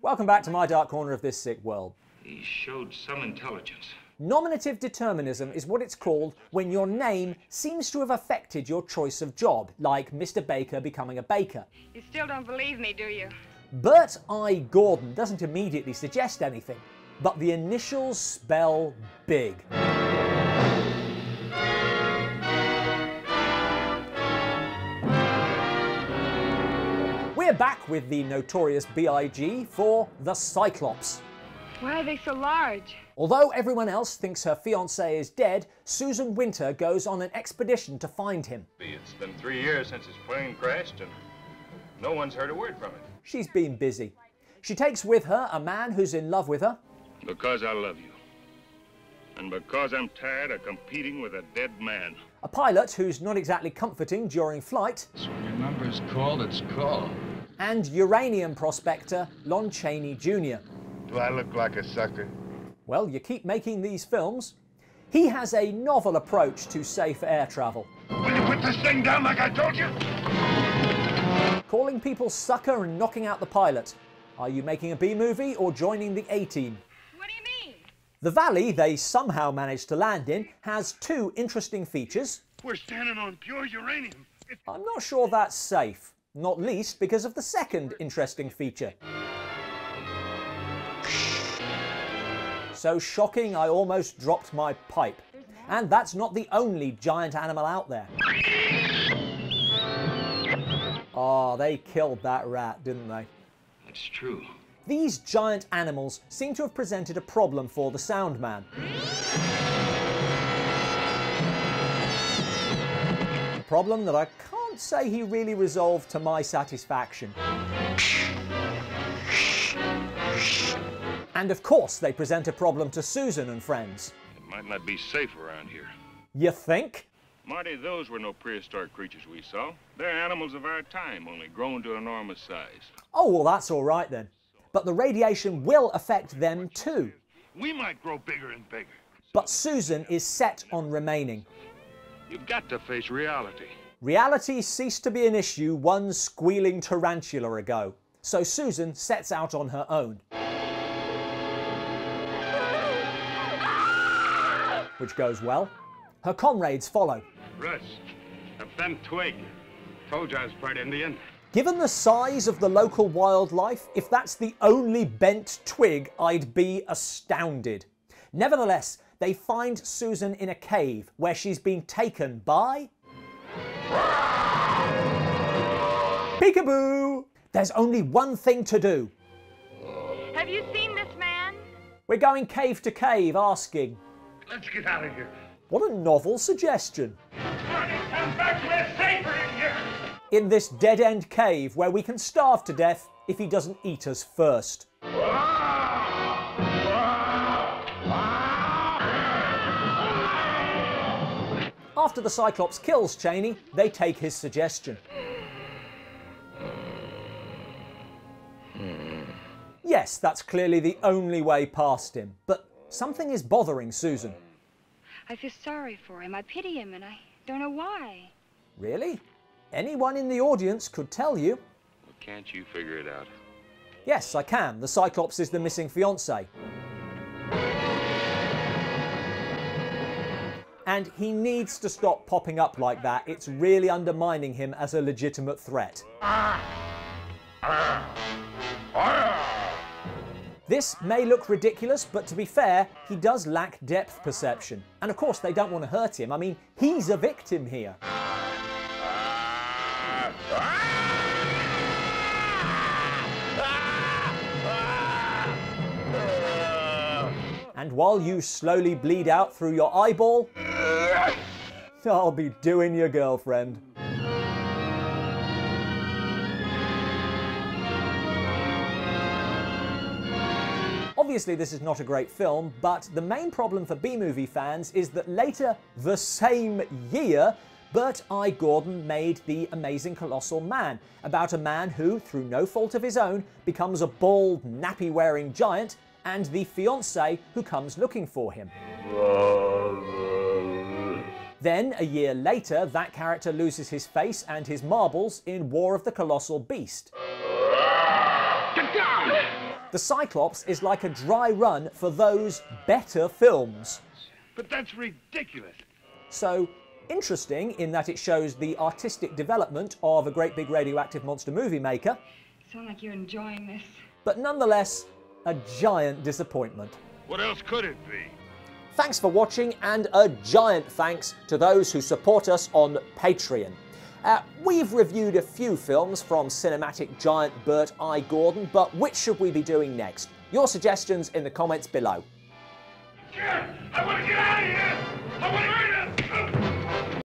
Welcome back to my dark corner of this sick world. He showed some intelligence. Nominative determinism is what it's called when your name seems to have affected your choice of job, like Mr. Baker becoming a baker. You still don't believe me, do you? Bert I. Gordon doesn't immediately suggest anything, but the initials spell big. We're back with the notorious B.I.G. for the Cyclops. Why are they so large? Although everyone else thinks her fiancé is dead, Susan Winter goes on an expedition to find him. It's been 3 years since his plane crashed and no one's heard a word from him. She's been busy. She takes with her a man who's in love with her. Because I love you. And because I'm tired of competing with a dead man. A pilot who's not exactly comforting during flight. So when your number's called, it's called. And uranium prospector Lon Chaney Jr. Do I look like a sucker? Well, you keep making these films. He has a novel approach to safe air travel. Will you put this thing down like I told you? Calling people sucker and knocking out the pilot. Are you making a B-movie or joining the A-Team? What do you mean? The valley they somehow managed to land in has two interesting features. We're standing on pure uranium. I'm not sure that's safe, not least because of the second interesting feature. So shocking I almost dropped my pipe. And that's not the only giant animal out there. Oh, they killed that rat, didn't they? It's true. These giant animals seem to have presented a problem for the sound man. A problem that I can't say he really resolved to my satisfaction. And of course they present a problem to Susan and friends. It might not be safe around here. You think? Marty, those were no prehistoric creatures we saw. They're animals of our time, only grown to enormous size. Oh, well, that's all right then. But the radiation will affect them too. We might grow bigger and bigger. But Susan is set on remaining. You've got to face reality. Reality ceased to be an issue one squealing tarantula ago. So Susan sets out on her own. Which goes well. Her comrades follow. Russ, a bent twig. Told you I was part Indian. Given the size of the local wildlife, if that's the only bent twig, I'd be astounded. Nevertheless, they find Susan in a cave where she's been taken by... Peekaboo! There's only one thing to do. Have you seen this man? We're going cave to cave asking. Let's get out of here. What a novel suggestion. Marty, come back. We're safer in here. In this dead-end cave where we can starve to death if he doesn't eat us first. After the Cyclops kills Chaney, they take his suggestion. Yes, that's clearly the only way past him, but something is bothering Susan. I feel sorry for him. I pity him, and I don't know why. Really? Anyone in the audience could tell you. Well, can't you figure it out? Yes, I can. The Cyclops is the missing fiancé. And he needs to stop popping up like that. It's really undermining him as a legitimate threat. This may look ridiculous, but to be fair, he does lack depth perception. And of course, they don't want to hurt him. I mean, he's a victim here. And while you slowly bleed out through your eyeball, I'll be doing your girlfriend. Obviously this is not a great film, but the main problem for B-movie fans is that later the same year, Bert I. Gordon made The Amazing Colossal Man, about a man who, through no fault of his own, becomes a bald, nappy-wearing giant, and the fiancée who comes looking for him. Then, a year later, that character loses his face and his marbles in War of the Colossal Beast. Get down! The Cyclops is like a dry run for those better films. But that's ridiculous. So, interesting in that it shows the artistic development of a great big radioactive monster movie maker, Sound like you're enjoying this. but nonetheless, a giant disappointment. What else could it be? Thanks for watching, and a giant thanks to those who support us on Patreon. We've reviewed a few films from cinematic giant Bert I. Gordon, but which should we be doing next? Your suggestions in the comments below. I want to get out of here! I want to